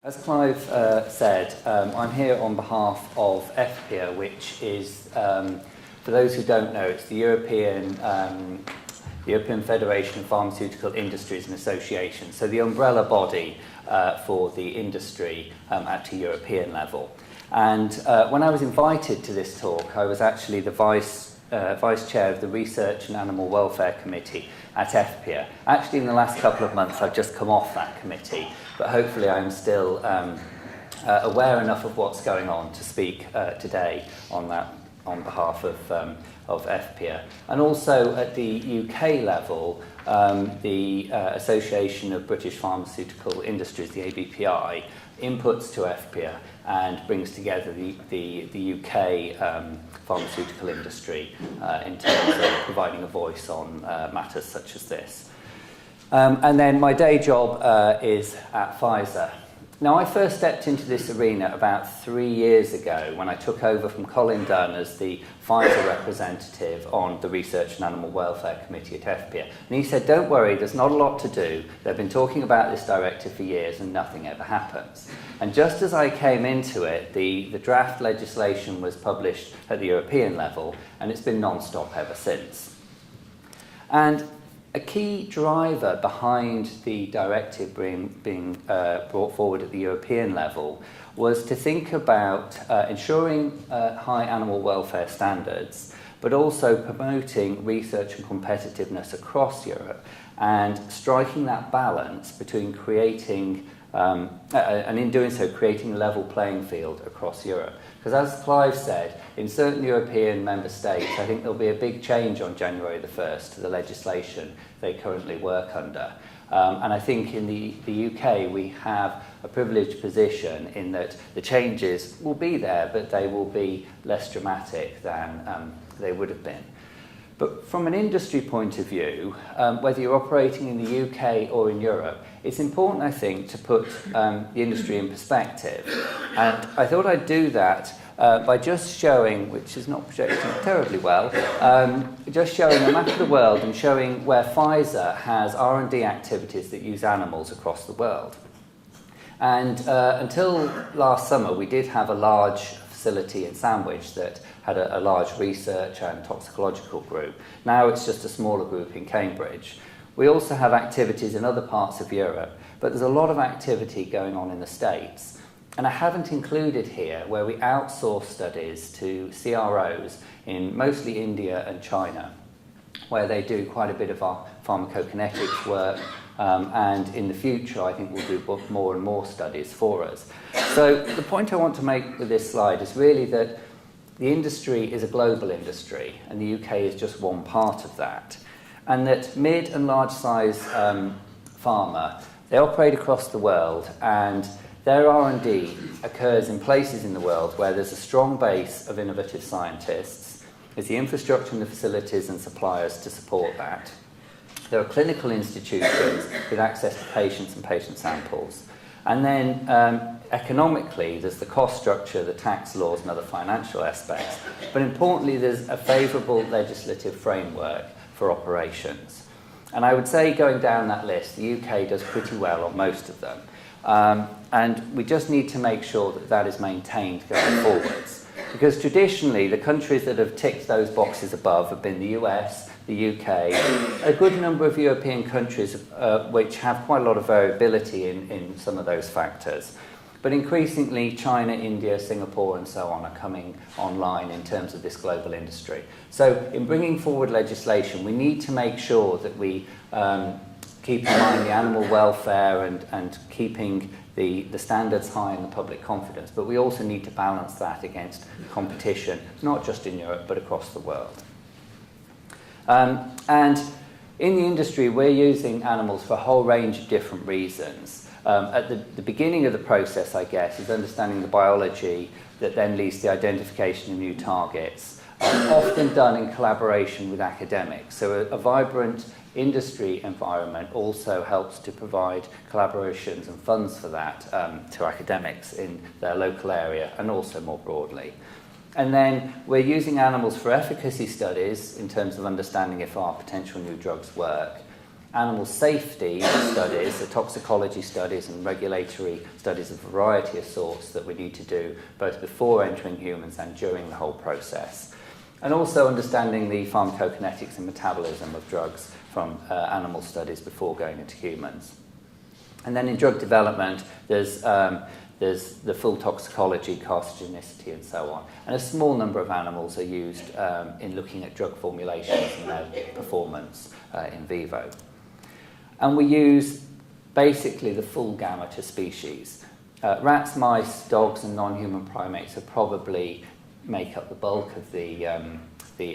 As Clive said, I'm here on behalf of EFPIA, which is, for those who don't know, it's the European Federation of Pharmaceutical Industries and Associations, so the umbrella body for the industry at a European level. And when I was invited to this talk, I was actually the vice chair of the Research and Animal Welfare Committee at EFPIA. Actually, in the last couple of months, I've just come off that committee, but hopefully I'm still aware enough of what's going on to speak today on behalf of EFPIA. And also at the UK level, the Association of British Pharmacological Industries, the ABPI, inputs to EFPIA and brings together the UK pharmaceutical industry in terms of providing a voice on matters such as this. And then my day job is at Pfizer. Now, I first stepped into this arena about 3 years ago when I took over from Colin Dunn as the Pfizer representative on the Research and Animal Welfare Committee at EFPIA. And he said, don't worry, there's not a lot to do. They've been talking about this directive for years and nothing ever happens. And just as I came into it, the draft legislation was published at the European level, and it's been non-stop ever since. And a key driver behind the directive being brought forward at the European level was to think about ensuring high animal welfare standards, but also promoting research and competitiveness across Europe and striking that balance between creating, and in doing so, creating a level playing field across Europe. Because as Clive said, in certain European member states, I think there'll be a big change on January the 1st to the legislation they currently work under. And I think in the UK we have a privileged position in that the changes will be there, but they will be less dramatic than they would have been. But from an industry point of view, whether you're operating in the UK or in Europe, it's important, I think, to put the industry in perspective. And I thought I'd do that by just showing, which is not projecting terribly well, just showing a map of the world and showing where Pfizer has R&D activities that use animals across the world. And until last summer, we did have a large facility in Sandwich that had a large research and toxicological group. Now it's just a smaller group in Cambridge. We also have activities in other parts of Europe, but there's a lot of activity going on in the States. And I haven't included here where we outsource studies to CROs in mostly India and China, where they do quite a bit of our pharmacokinetics work, and in the future I think we'll do more and more studies for us. So the point I want to make with this slide is really that the industry is a global industry, and the UK is just one part of that. And that mid and large size pharma, they operate across the world, and their R&D occurs in places in the world where there's a strong base of innovative scientists, there's the infrastructure and the facilities and suppliers to support that. There are clinical institutions with access to patients and patient samples. And then economically, there's the cost structure, the tax laws and other financial aspects. But importantly, there's a favourable legislative framework for operations. And I would say, going down that list, the UK does pretty well on most of them. And we just need to make sure that that is maintained going forwards. Because traditionally, the countries that have ticked those boxes above have been the US, the UK, a good number of European countries which have quite a lot of variability in some of those factors. But increasingly, China, India, Singapore and so on are coming online in terms of this global industry. So in bringing forward legislation, we need to make sure that we keep in mind the animal welfare and keeping the standards high and the public confidence. But we also need to balance that against competition, not just in Europe, but across the world. And in the industry, we're using animals for a whole range of different reasons. At the beginning of the process, I guess, is understanding the biology that then leads to the identification of new targets, often done in collaboration with academics. So a vibrant industry environment also helps to provide collaborations and funds for that to academics in their local area and also more broadly. And then we're using animals for efficacy studies in terms of understanding if our potential new drugs work. animal safety studies, the toxicology studies and regulatory studies of a variety of sorts that we need to do both before entering humans and during the whole process. And also understanding the pharmacokinetics and metabolism of drugs from animal studies before going into humans. And then in drug development, there's the full toxicology, carcinogenicity, and so on. And a small number of animals are used in looking at drug formulations and their performance in vivo. And we use basically the full gamut of species. Rats, mice, dogs, and non-human primates are probably make up the bulk of the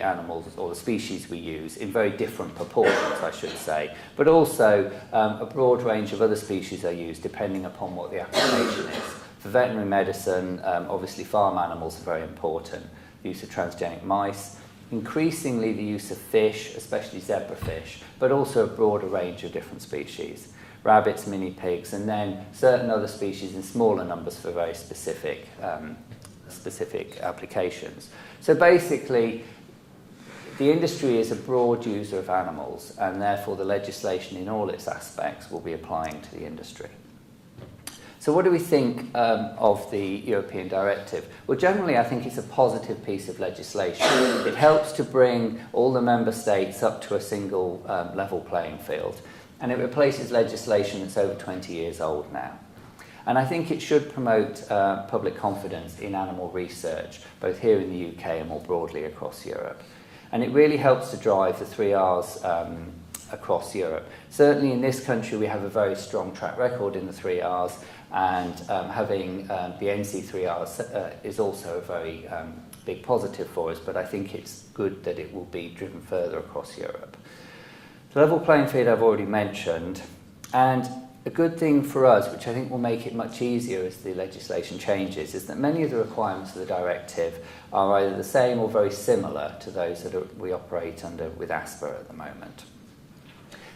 animals or the species we use in very different proportions, I should say. But also a broad range of other species are used depending upon what the application is. For veterinary medicine, obviously farm animals are very important. The use of transgenic mice, increasingly the use of fish, especially zebrafish, but also a broader range of different species. Rabbits, mini pigs, and then certain other species in smaller numbers for very specific applications. So basically, the industry is a broad user of animals, and therefore the legislation in all its aspects will be applying to the industry. So what do we think of the European Directive? Well, generally I think it's a positive piece of legislation. It helps to bring all the member states up to a single level playing field, and it replaces legislation that's over 20 years old now. And I think it should promote public confidence in animal research, both here in the UK and more broadly across Europe. And it really helps to drive the 3Rs across Europe. Certainly in this country we have a very strong track record in the 3Rs, and having the NC3Rs is also a very big positive for us, but I think it's good that it will be driven further across Europe. The level playing field I've already mentioned, and a good thing for us, which I think will make it much easier as the legislation changes, is that many of the requirements of the directive are either the same or very similar to those that we operate under with ASPR at the moment.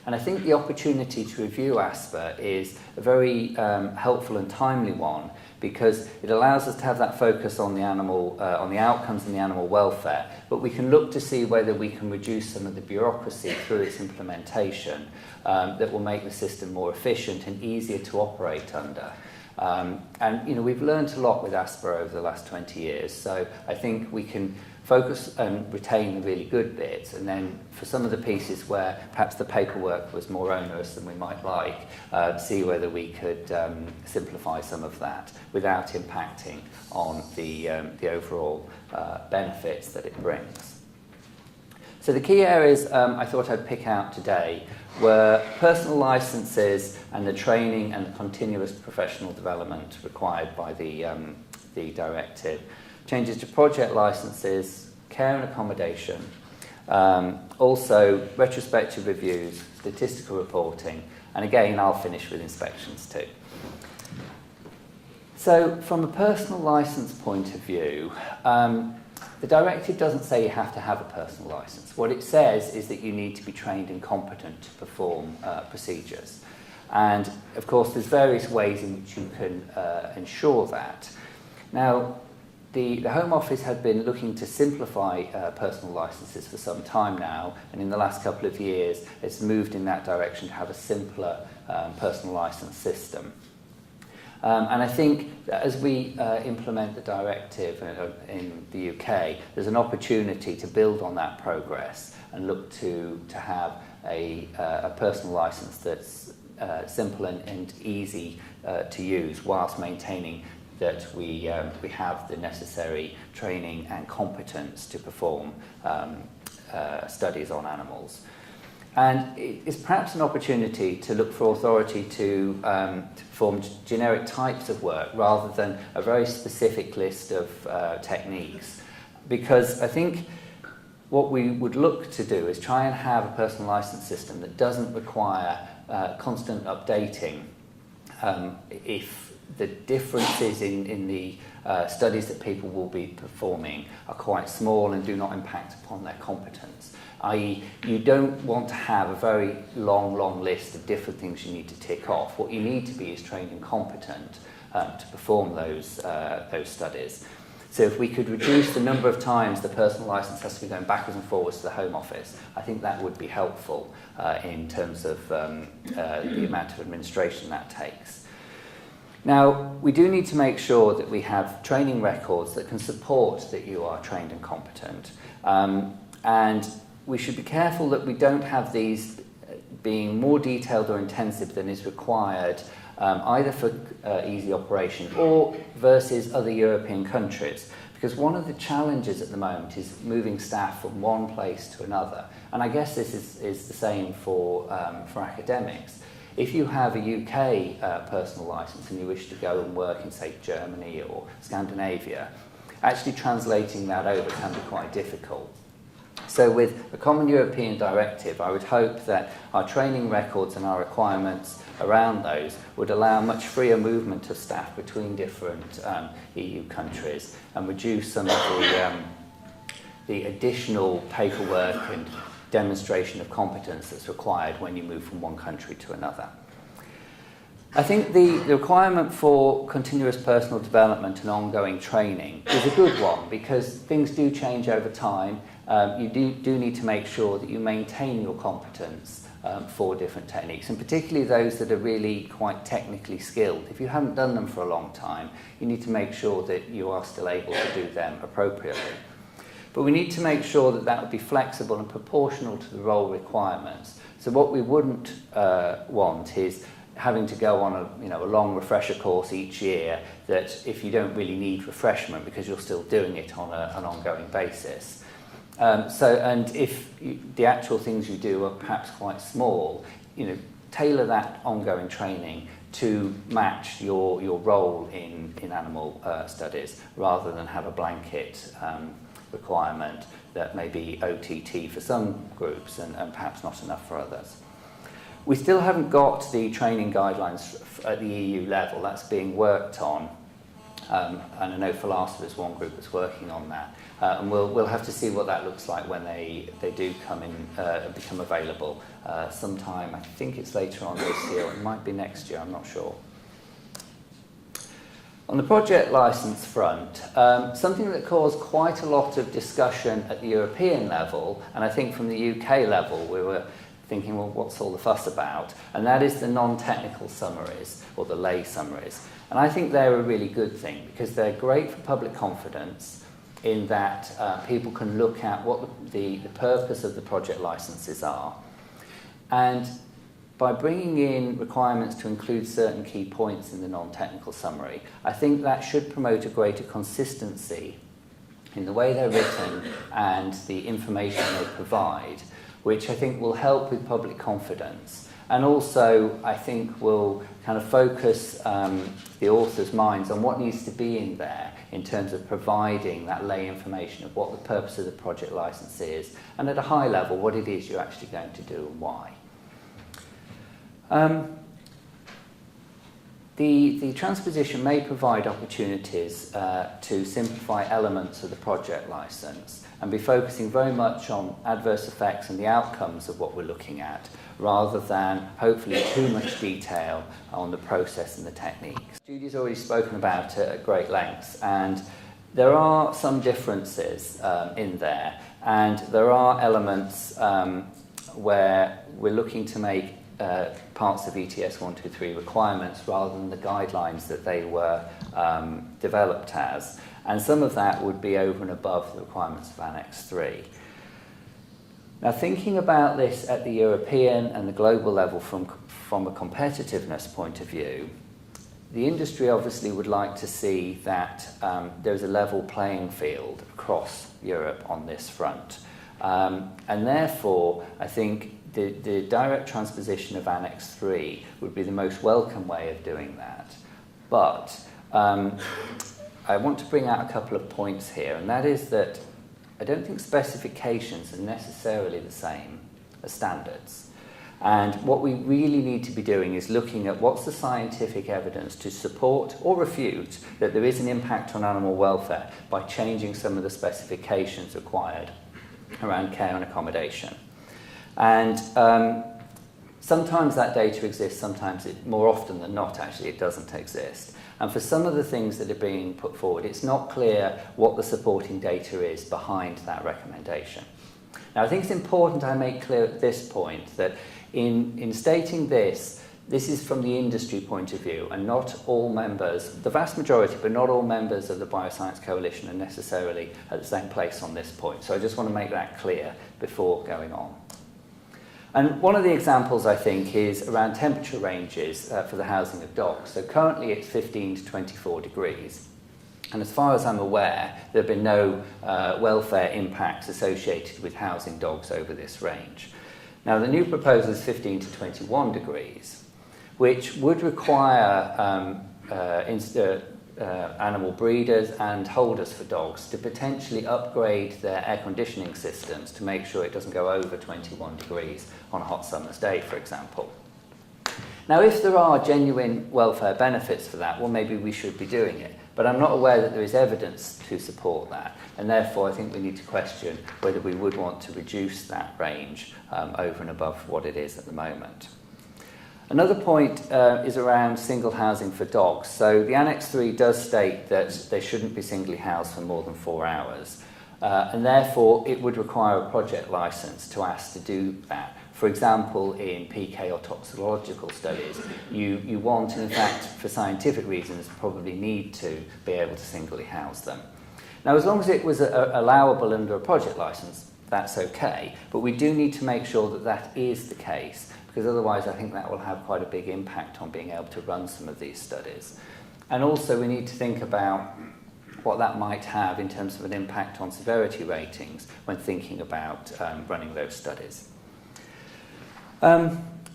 And I think the opportunity to review ASPR is a very helpful and timely one, because it allows us to have that focus on the animal, on the outcomes and the animal welfare, but we can look to see whether we can reduce some of the bureaucracy through its implementation that will make the system more efficient and easier to operate under. And you know, we've learned a lot with ASPR over the last 20 years, so I think we can focus and retain the really good bits, and then for some of the pieces where perhaps the paperwork was more onerous than we might like, see whether we could simplify some of that without impacting on the overall benefits that it brings. So the key areas I thought I'd pick out today were personal licenses and the training and the continuous professional development required by the directive. Changes to project licenses, care and accommodation, also retrospective reviews, statistical reporting, and again I'll finish with inspections too. So from a personal license point of view, the directive doesn't say you have to have a personal license. What it says is that you need to be trained and competent to perform procedures. And of course there's various ways in which you can ensure that. Now, the Home Office had been looking to simplify personal licenses for some time now, and in the last couple of years it's moved in that direction to have a simpler personal license system. And I think that as we implement the directive in the UK, there's an opportunity to build on that progress and look to have a personal license that's simple and easy to use, whilst maintaining that we have the necessary training and competence to perform studies on animals. And it's perhaps an opportunity to look for authority to perform generic types of work rather than a very specific list of techniques. Because I think what we would look to do is try and have a personal license system that doesn't require constant updating if the differences in the studies that people will be performing are quite small and do not impact upon their competence. I.e., you don't want to have a very long list of different things you need to tick off. What you need to be is trained and competent to perform those studies. So if we could reduce the number of times the personal licence has to be going backwards and forwards to the Home Office, I think that would be helpful in terms of the amount of administration that takes. Now, we do need to make sure that we have training records that can support that you are trained and competent. And we should be careful that we don't have these being more detailed or intensive than is required either for easy operation or versus other European countries. Because one of the challenges at the moment is moving staff from one place to another. And I guess this is the same for academics. If you have a UK personal licence and you wish to go and work in, say, Germany or Scandinavia, actually translating that over can be quite difficult. So with a common European directive, I would hope that our training records and our requirements around those would allow much freer movement of staff between different EU countries and reduce some of the additional paperwork and demonstration of competence that's required when you move from one country to another. I think the requirement for continuous personal development and ongoing training is a good one because things do change over time. You do need to make sure that you maintain your competence for different techniques, and particularly those that are really quite technically skilled. If you haven't done them for a long time, you need to make sure that you are still able to do them appropriately. But we need to make sure that that would be flexible and proportional to the role requirements. So what we wouldn't want is having to go on a long refresher course each year that if you don't really need refreshment because you're still doing it on an ongoing basis. And if the actual things you do are perhaps quite small, tailor that ongoing training to match your role in animal studies rather than have a blanket requirement that may be OTT for some groups and perhaps not enough for others. We still haven't got the training guidelines at the EU level. That's being worked on. And I know Philosophy is one group that's working on that. And we'll have to see what that looks like when they do come in and become available sometime. I think it's later on this year. It might be next year. I'm not sure. On the project licence front, something that caused quite a lot of discussion at the European level, and I think from the UK level, we were thinking, well, what's all the fuss about? And that is the non-technical summaries, or the lay summaries. And I think they're a really good thing, because they're great for public confidence in that people can look at what the purpose of the project licenses are. And by bringing in requirements to include certain key points in the non-technical summary, I think that should promote a greater consistency in the way they're written and the information they provide, which I think will help with public confidence. And also, I think will kind of focus the author's minds on what needs to be in there in terms of providing that lay information of what the purpose of the project license is, and at a high level, what it is you're actually going to do and why. The transposition may provide opportunities to simplify elements of the project license and be focusing very much on adverse effects and the outcomes of what we're looking at, rather than hopefully too much detail on the process and the techniques. Judy's already spoken about it at great lengths, and there are some differences in there, and there are elements where we're looking to make parts of ETS 123 requirements rather than the guidelines that they were developed as. And some of that would be over and above the requirements of Annex 3. Now, thinking about this at the European and the global level from a competitiveness point of view, the industry obviously would like to see that there's a level playing field across Europe on this front. And therefore, I think the direct transposition of Annex 3 would be the most welcome way of doing that. But I want to bring out a couple of points here, and that is that I don't think specifications are necessarily the same as standards. And what we really need to be doing is looking at what's the scientific evidence to support or refute that there is an impact on animal welfare by changing some of the specifications required around care and accommodation. And Sometimes that data exists, sometimes more often than not actually it doesn't exist. And for some of the things that are being put forward, it's not clear what the supporting data is behind that recommendation. Now I think it's important I make clear at this point that in stating this is from the industry point of view, and not all members, the vast majority, but not all members of the Bioscience Coalition are necessarily at the same place on this point. So I just want to make that clear before going on. And one of the examples, I think, is around temperature ranges for the housing of dogs. So currently it's 15 to 24 degrees. And as far as I'm aware, there have been no welfare impacts associated with housing dogs over this range. Now, the new proposal is 15 to 21 degrees, which would require animal breeders and holders for dogs to potentially upgrade their air conditioning systems to make sure it doesn't go over 21 degrees on a hot summer's day, for example. Now, if there are genuine welfare benefits for that, well, maybe we should be doing it. But I'm not aware that there is evidence to support that, and therefore I think we need to question whether we would want to reduce that range over and above what it is at the moment. Another point is around single housing for dogs. So the Annex 3 does state that they shouldn't be singly housed for more than 4 hours, and therefore it would require a project licence to ask to do that. For example, in PK or toxicological studies, you want, and in fact, for scientific reasons, probably need to be able to singly house them. Now, as long as it was allowable under a project licence, that's okay, but we do need to make sure that that is the case, because otherwise I think that will have quite a big impact on being able to run some of these studies. And also we need to think about what that might have in terms of an impact on severity ratings when thinking about running those studies.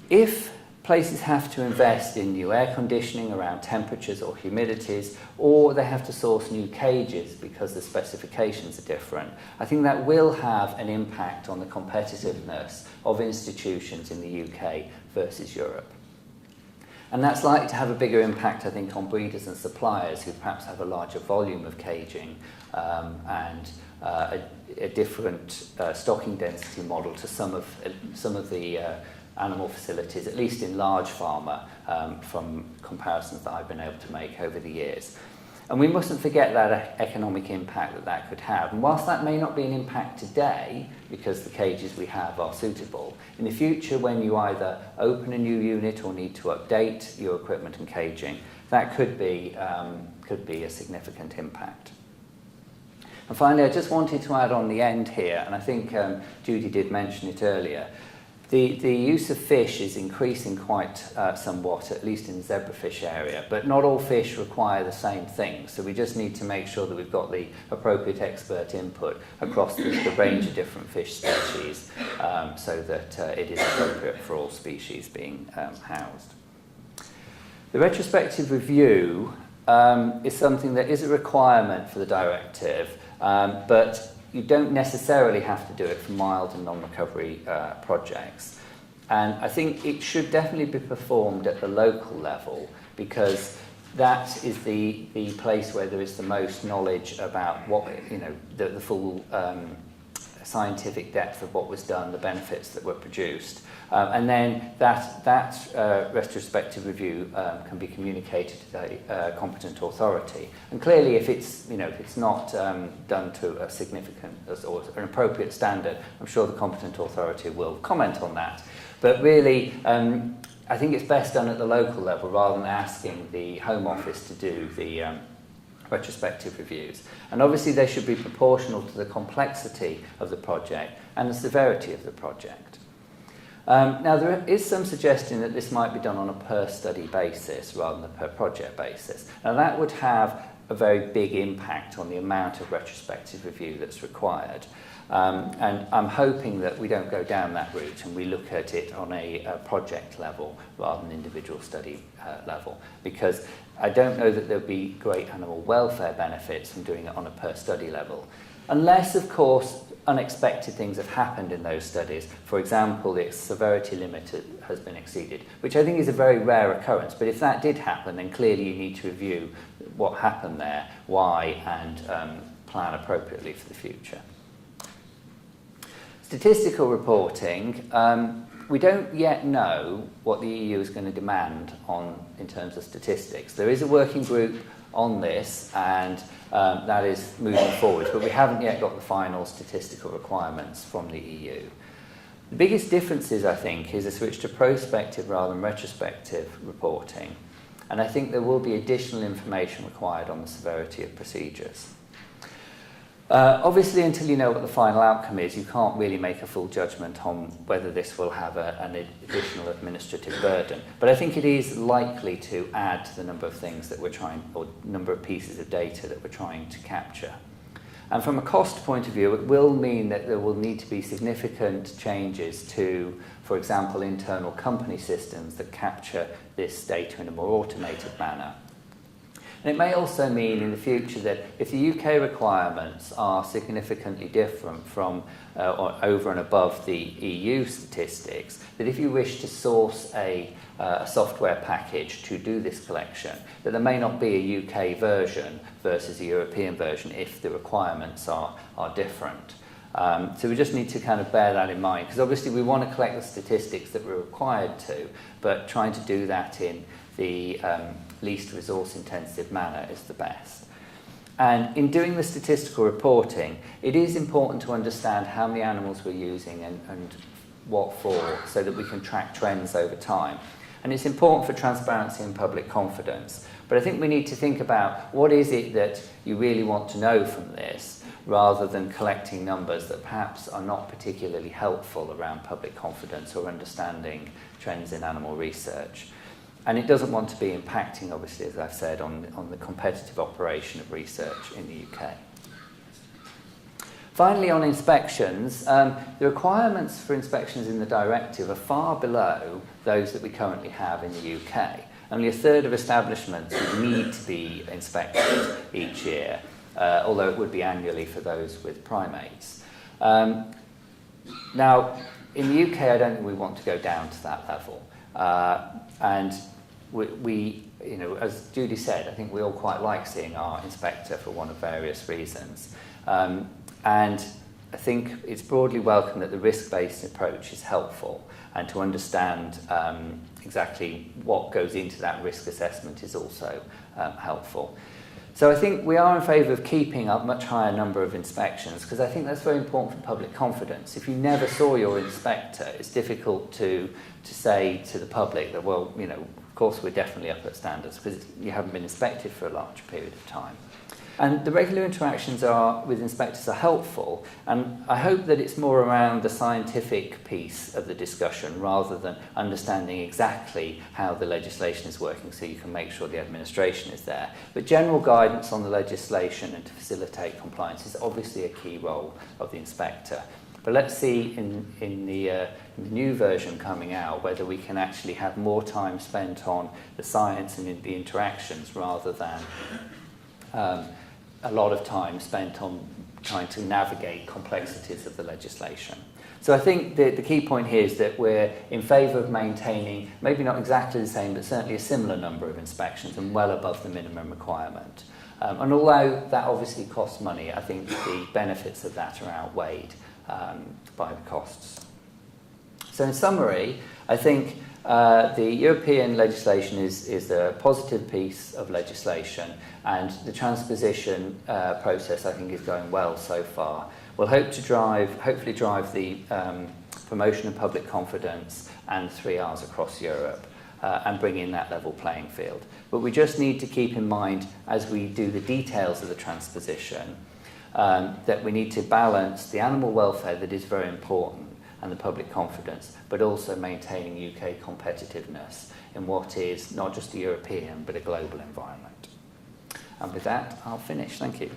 If places have to invest in new air conditioning around temperatures or humidities, or they have to source new cages because the specifications are different, I think that will have an impact on the competitiveness of institutions in the UK versus Europe. And that's likely to have a bigger impact, I think, on breeders and suppliers who perhaps have a larger volume of caging and a different stocking density model to some of the animal facilities, at least in large pharma, from comparisons that I've been able to make over the years. And we mustn't forget that economic impact that that could have. And whilst that may not be an impact today, because the cages we have are suitable, in the future when you either open a new unit or need to update your equipment and caging, that could be a significant impact. And finally, I just wanted to add on the end here, and I think Judy did mention it earlier, the use of fish is increasing quite somewhat, at least in the zebrafish area, but not all fish require the same thing. So we just need to make sure that we've got the appropriate expert input across the range of different fish species so that it is appropriate for all species being housed. The retrospective review is something that is a requirement for the directive, but you don't necessarily have to do it for mild and non-recovery projects. And I think it should definitely be performed at the local level, because that is the place where there is the most knowledge about what, the full scientific depth of what was done, the benefits that were produced. And then that retrospective review can be communicated to the competent authority. And clearly, if it's not done to a significant or an appropriate standard, I'm sure the competent authority will comment on that. But really, I think it's best done at the local level rather than asking the Home Office to do the retrospective reviews. And obviously, they should be proportional to the complexity of the project and the severity of the project. Now, there is some suggestion that this might be done on a per-study basis rather than a per-project basis. Now, that would have a very big impact on the amount of retrospective review that's required. And I'm hoping that we don't go down that route and we look at it on a project level rather than individual study level, because I don't know that there'll be great animal welfare benefits from doing it on a per-study level. Unless, of course, unexpected things have happened in those studies. For example, the severity limit has been exceeded, which I think is a very rare occurrence. But if that did happen, then clearly you need to review what happened there, why, and plan appropriately for the future. Statistical reporting. We don't yet know what the EU is going to demand in terms of statistics. There is a working group on this, and that is moving forward, but we haven't yet got the final statistical requirements from the EU. The biggest differences, I think, is a switch to prospective rather than retrospective reporting, and I think there will be additional information required on the severity of procedures. Obviously, until you know what the final outcome is, you can't really make a full judgment on whether this will have an additional administrative burden. But I think it is likely to add to the number of things that we're trying, or number of pieces of data that we're trying to capture. And from a cost point of view, it will mean that there will need to be significant changes to, for example, internal company systems that capture this data in a more automated manner. And it may also mean in the future that if the UK requirements are significantly different from or over and above the EU statistics, that if you wish to source a software package to do this collection, that there may not be a UK version versus a European version if the requirements are different. So we just need to kind of bear that in mind, because obviously we want to collect the statistics that we're required to, but trying to do that in the least resource-intensive manner is the best. And in doing the statistical reporting, it is important to understand how many animals we're using and what for, so that we can track trends over time. And it's important for transparency and public confidence. But I think we need to think about what is it that you really want to know from this, rather than collecting numbers that perhaps are not particularly helpful around public confidence or understanding trends in animal research. And it doesn't want to be impacting, obviously, as I've said, on the competitive operation of research in the UK. Finally, on inspections, the requirements for inspections in the directive are far below those that we currently have in the UK. Only a third of establishments would need to be inspected each year, although it would be annually for those with primates. Now, in the UK, I don't think we want to go down to that level. And we, you know, as Judy said, I think we all quite like seeing our inspector for one of various reasons. And I think it's broadly welcome that the risk-based approach is helpful, and to understand exactly what goes into that risk assessment is also helpful. So I think we are in favour of keeping a much higher number of inspections, because I think that's very important for public confidence. If you never saw your inspector, it's difficult to say to the public that, well, you know, of course we're definitely up at standards, because you haven't been inspected for a large period of time. And the regular interactions with inspectors are helpful, and I hope that it's more around the scientific piece of the discussion rather than understanding exactly how the legislation is working, so you can make sure the administration is there. But general guidance on the legislation and to facilitate compliance is obviously a key role of the inspector. But let's see in the new version coming out whether we can actually have more time spent on the science and in the interactions rather than a lot of time spent on trying to navigate complexities of the legislation. So I think the key point here is that we're in favour of maintaining, maybe not exactly the same, but certainly a similar number of inspections and well above the minimum requirement. And although that obviously costs money, I think the benefits of that are outweighed by the costs. So in summary, I think the European legislation is a positive piece of legislation, and the transposition process, I think, is going well so far. We'll hopefully drive the promotion of public confidence and 3Rs across Europe and bring in that level playing field. But we just need to keep in mind, as we do the details of the transposition, that we need to balance the animal welfare that is very important and the public confidence, but also maintaining UK competitiveness in what is not just a European but a global environment. And with that, I'll finish. Thank you.